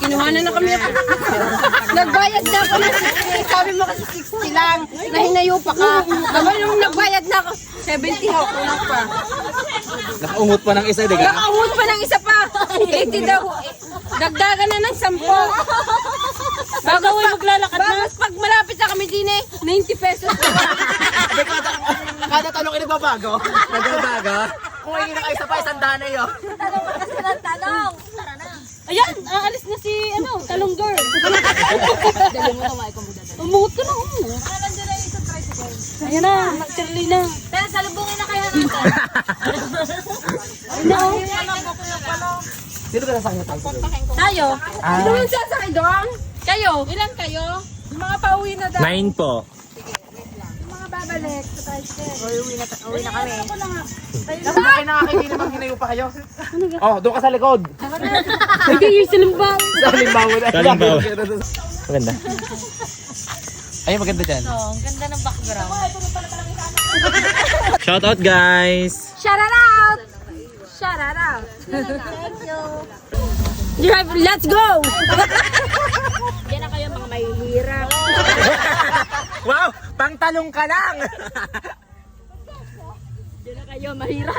Kinuhanan na kami. Nagbayad na ako ng 60. Sabi mo kasi 60 lang. Nahinayo pa ka. Naman nung nagbayad na ako, 70 ako lang pa. Nakaungot pa ng isa, di ka? Nakaungot pa ng isa pa. 80 daw. Dagdagan na ng 10. Bago maglalakad na. Pag malapit na kami din 90 pesos. Kada tanong kayo nagbabago? Nagbabago? Kung hindi na kayo sa pa, isang danay yun. Tanong pa kasi ng tanong. Tara na. Ayan, aalis na si, talong girl. Dali mo na, may kumuda. Umuot ka na, Nandiyan na yung isang tricycle. Ayan na, Shirley na. Pero salubungin na kaya natin. Ayun na, Sino ka nasakyan tayo? Tayo? Sino yung sasakay doon? Kayo? Ilan kayo? Yung mga pauwi na daw. 9 po. Yung mga babalik sa tricycle. Uwi na kami. Ako na nga. Kasi kayo nakakibili pag hinayo pa kayo. Oh, doon ka sa likod. Hindi yung silimbaw. Sa halimbawa na. Halimbawa. Maganda. Ay, maganda dyan. Oh, ang ganda ng background. Shout out guys! Shout it out! Shout it out! Thank you. Drive, let's go! Diyan na kayo mga mahihirap. Wow! Pangtalong ka lang! Diyan na kayo, mahirap.